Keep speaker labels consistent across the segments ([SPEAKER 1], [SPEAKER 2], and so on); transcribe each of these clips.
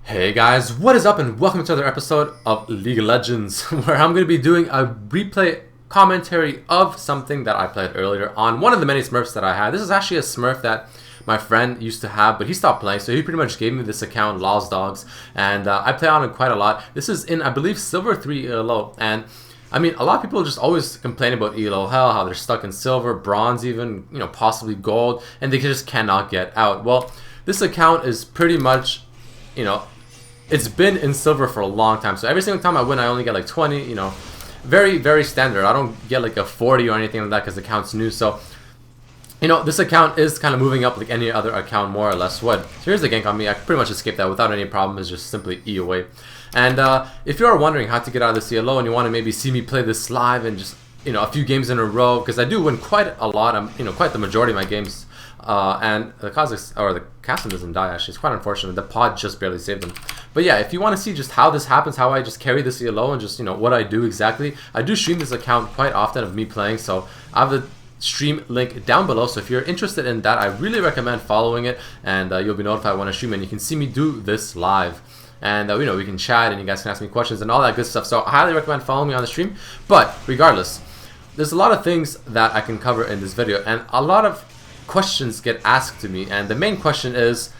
[SPEAKER 1] Hey guys, what is up and welcome to another episode of League of Legends where I'm going to be doing a replay commentary of something that I played earlier on one of the many Smurfs that I had. This is actually a Smurf that my friend used to have, but he stopped playing, so he pretty much gave me this account, Law's Dogs, and I play on it quite a lot. This is in, I believe, Silver 3 ELO, and I mean, a lot of people just always complain about ELO hell, how they're stuck in silver, bronze even, you know, possibly gold, and they just cannot get out. Well, this account is pretty much, you know, it's been in silver for a long time, so every single time I win I only get like 20, you know, very, very standard. I don't get like a 40 or anything like that because the account's new, so, you know, this account is kind of moving up like any other account more or less would. So here's the gank on me. I pretty much escaped that without any problem. It's just simply E away. And if you are wondering how to get out of this ELO and you want to maybe see me play this live and just, you know, a few games in a row, because I do win quite a lot, you know, quite the majority of my games. And the Kazakhs, or the Castle doesn't die actually. It's quite unfortunate. The pod just barely saved them. But yeah, if you want to see just how this happens, how I just carry this ELO and just, you know, what I do exactly, I do stream this account quite often of me playing. So I have the stream link down below. So if you're interested in that, I really recommend following it, and you'll be notified when I stream, and you can see me do this live. And you know, we can chat and you guys can ask me questions and all that good stuff. So I highly recommend following me on the stream. But regardless, there's a lot of things that I can cover in this video, and a lot of questions get asked to me, and the main question is,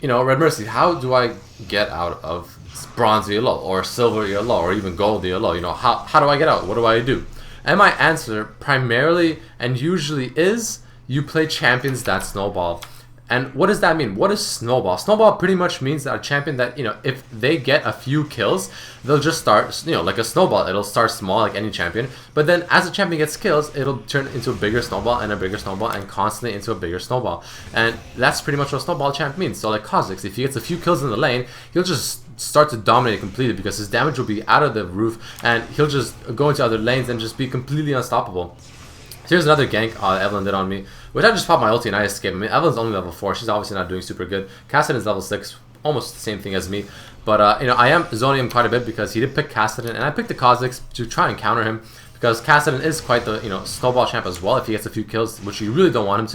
[SPEAKER 1] you know, Redmercy, how do I get out of bronze ELO or silver ELO or even gold ELO? You know, how do I get out? What do I do? And my answer primarily and usually is you play champions that snowball. And what does that mean? What is snowball? Snowball pretty much means that a champion that, you know, if they get a few kills, they'll just start, you know, like a snowball. It'll start small like any champion, but then as the champion gets kills, it'll turn into a bigger snowball and a bigger snowball and constantly into a bigger snowball. And that's pretty much what a snowball champ means. So like Kha'Zix, if he gets a few kills in the lane, he'll just start to dominate it completely because his damage will be out of the roof, and he'll just go into other lanes and just be completely unstoppable. So here's another gank Evelyn did on me, which I just popped my ulti and I escaped. I mean, Evelyn's only level 4. She's obviously not doing super good. Kassadin is level 6, almost the same thing as me. But, you know, I am zoning him quite a bit because he did pick Kassadin, and I picked the Kha'Zix to try and counter him because Kassadin is quite the, you know, snowball champ as well if he gets a few kills, which you really don't want him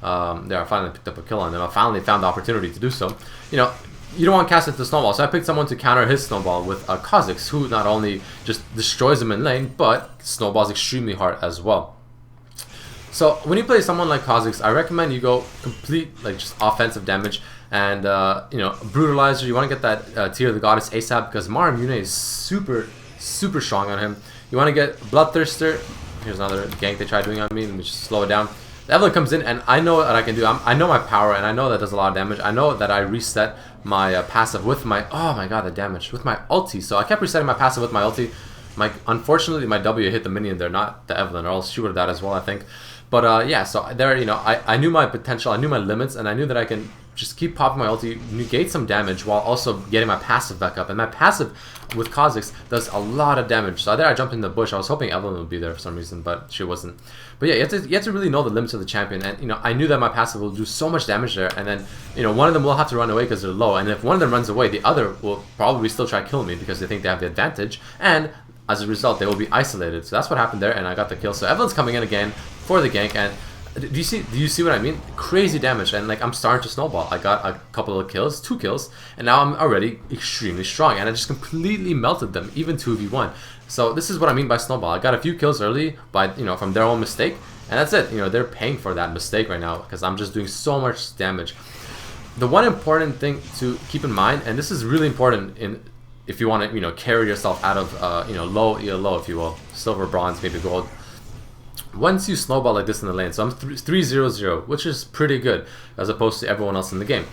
[SPEAKER 1] to. There, I finally picked up a kill on him. I finally found the opportunity to do so. You know, you don't want Kassadin to snowball, so I picked someone to counter his snowball with a Kha'Zix, who not only just destroys him in lane, but snowballs extremely hard as well. So when you play someone like Kha'Zix, I recommend you go complete like just offensive damage and you know, brutalizer. You want to get that Tear of the Goddess ASAP because Mara Mune is super strong on him. You want to get Bloodthirster. Here's another gank they tried doing on me. Let me just slow it down. The Evelyn comes in and I know what I can do. I know my power and I know that does a lot of damage. I know that I reset my passive with my, oh my god, the damage, with my ulti. So I kept resetting my passive with my ulti. Unfortunately my W hit the minion there, not the Evelyn, or else she would have died as well, I think. But yeah, so there, you know, I knew my potential, I knew my limits, and I knew that I can just keep popping my ulti, negate some damage while also getting my passive back up. And my passive with Kha'Zix does a lot of damage. So there I jumped in the bush. I was hoping Evelyn would be there for some reason, but she wasn't. But yeah, you have to really know the limits of the champion. And, you know, I knew that my passive will do so much damage there. And then, you know, one of them will have to run away because they're low. And if one of them runs away, the other will probably still try to kill me because they think they have the advantage. And as a result, they will be isolated. So that's what happened there, and I got the kill. So Evelyn's coming in again for the gank, and do you see what I mean? Crazy damage, and like I'm starting to snowball. I got a couple of kills, 2 kills, and now I'm already extremely strong, and I just completely melted them, even 2v1. So this is what I mean by snowball. I got a few kills early by, you know, from their own mistake, and that's it. You know, they're paying for that mistake right now because I'm just doing so much damage. The one important thing to keep in mind, and this is really important in if you want to, you know, carry yourself out of, you know, low ELO, if you will, silver, bronze, maybe gold. Once you snowball like this in the lane, so I'm 3-0-0, which is pretty good as opposed to everyone else in the game.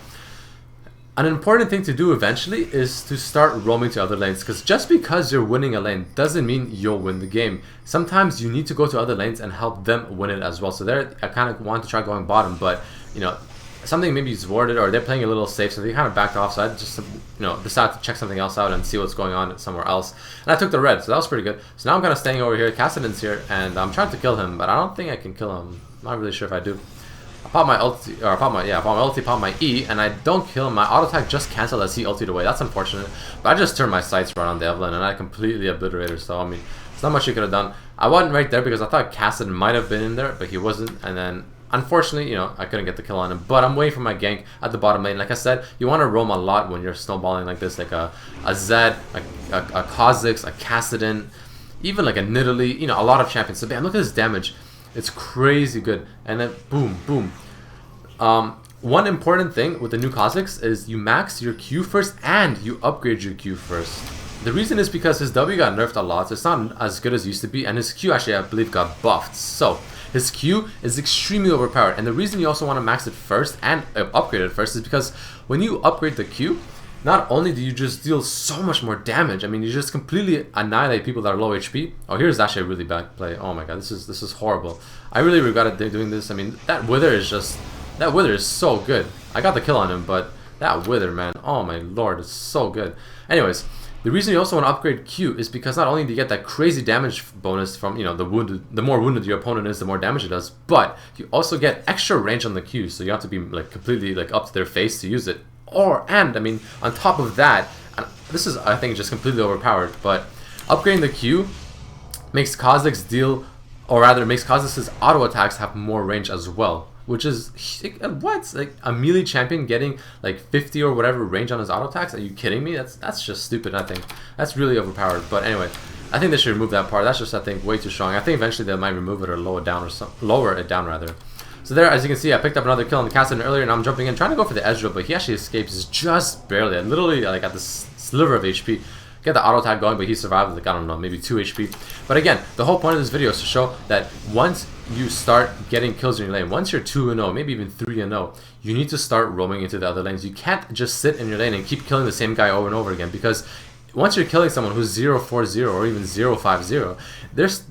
[SPEAKER 1] An important thing to do eventually is to start roaming to other lanes, because just because you're winning a lane doesn't mean you'll win the game. Sometimes you need to go to other lanes and help them win it as well. So there, I kind of want to try going bottom, but, you know, something maybe is warded or they're playing a little safe, so they kind of backed off. So I just, you know, decided to check something else out and see what's going on somewhere else. And I took the red, so that was pretty good. So now I'm kind of staying over here. Kassadin's here, and I'm trying to kill him, but I don't think I can kill him. I'm not really sure if I do. I pop my ulti, or I pop my ulti, pop my E, and I don't kill him. My auto attack just canceled as he ultied away. That's unfortunate. But I just turned my sights right on the Evelyn, and I completely obliterated her. So I mean, it's not much you could have done. I wasn't right there because I thought Kassadin might have been in there, but he wasn't. And then unfortunately, you know, I couldn't get the kill on him, but I'm waiting for my gank at the bottom lane. Like I said, you want to roam a lot when you're snowballing like this, like a Zed, a Kha'Zix, a Kassadin, even like a Nidalee, you know, a lot of champions. So man, look at this damage. It's crazy good. And then boom, boom. One important thing with the new Kha'Zix is you max your Q first and you upgrade your Q first. The reason is because his W got nerfed a lot, so it's not as good as it used to be, and his Q actually, I believe, got buffed. So his Q is extremely overpowered, and the reason you also want to max it first and upgrade it first is because when you upgrade the Q, not only do you just deal so much more damage, I mean, you just completely annihilate people that are low HP. Oh, here's actually a really bad play. Oh my god, this is horrible. I really regretted doing this. I mean, that Wither is just... That Wither is so good. I got the kill on him, but that Wither, man, oh my lord, it's so good. Anyways, the reason you also want to upgrade Q is because not only do you get that crazy damage bonus from, you know, the more wounded your opponent is, the more damage it does, but you also get extra range on the Q, so you have to be like completely like up to their face to use it. And I mean, on top of that, and this is, I think, just completely overpowered, but upgrading the Q makes Kha'Zix deal, or rather makes Kha'Zix's auto attacks have more range as well. Which is, what? Like a melee champion getting like 50 or whatever range on his auto attacks? Are you kidding me? That's just stupid, I think. That's really overpowered. But anyway, I think they should remove that part. That's just, I think, way too strong. I think eventually they might remove it or lower it down rather. So there, as you can see, I picked up another kill on the Kassadin earlier, and I'm jumping in, trying to go for the Ezreal, but he actually escapes just barely. I literally like at the sliver of HP. Get the auto attack going, but he survived like, I don't know, maybe 2 HP. But again, the whole point of this video is to show that once you start getting kills in your lane, once you're 2-0, maybe even 3-0, you need to start roaming into the other lanes. You can't just sit in your lane and keep killing the same guy over and over again, because once you're killing someone who's 0-4-0 or even 0-5-0,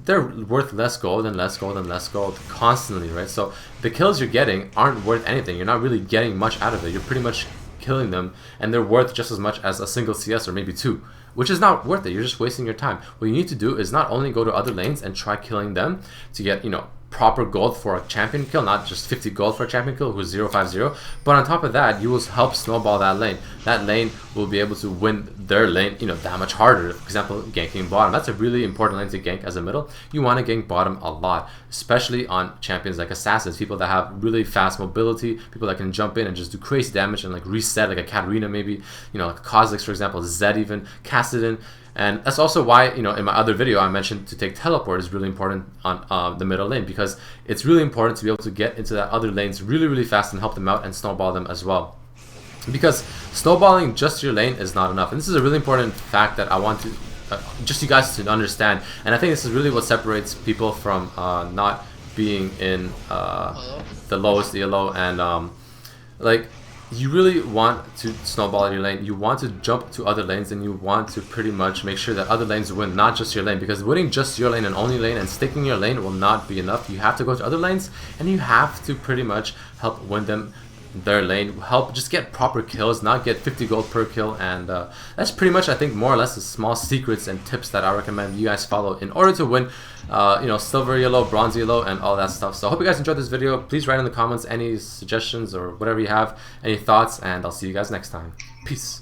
[SPEAKER 1] they're worth less gold and less gold and less gold constantly, right? So the kills you're getting aren't worth anything. You're not really getting much out of it. You're pretty much killing them, and they're worth just as much as a single CS or maybe 2. Which is not worth it. You're just wasting your time. What you need to do is not only go to other lanes and try killing them to get, you know, proper gold for a champion kill, not just 50 gold for a champion kill who's 0-5-0, but on top of that, you will help snowball that lane. That lane will be able to win their lane, you know, that much harder. For example, ganking bottom. That's a really important lane to gank as a middle. You want to gank bottom a lot, especially on champions like assassins, people that have really fast mobility, people that can jump in and just do crazy damage and like reset, like a Katarina maybe, you know, like Kha'Zix, for example, Zed even, Kassadin. And that's also why, you know, in my other video I mentioned to take teleport is really important on the middle lane, because it's really important to be able to get into that other lanes really, really fast and help them out and snowball them as well. Because snowballing just your lane is not enough. And this is a really important fact that I want to just you guys to understand. And I think this is really what separates people from not being in the lowest ELO, and like, you really want to snowball in your lane. You want to jump to other lanes, and you want to pretty much make sure that other lanes win, not just your lane, because winning just your lane and only lane and sticking in your lane will not be enough. You have to go to other lanes, and you have to pretty much help win them their lane, help just get proper kills, not get 50 gold per kill. And that's pretty much, I think, more or less the small secrets and tips that I recommend you guys follow in order to win you know, silver ELO, bronze ELO, and all that stuff. So I hope you guys enjoyed this video. Please write in the comments any suggestions or whatever you have, any thoughts, and I'll see you guys next time. Peace.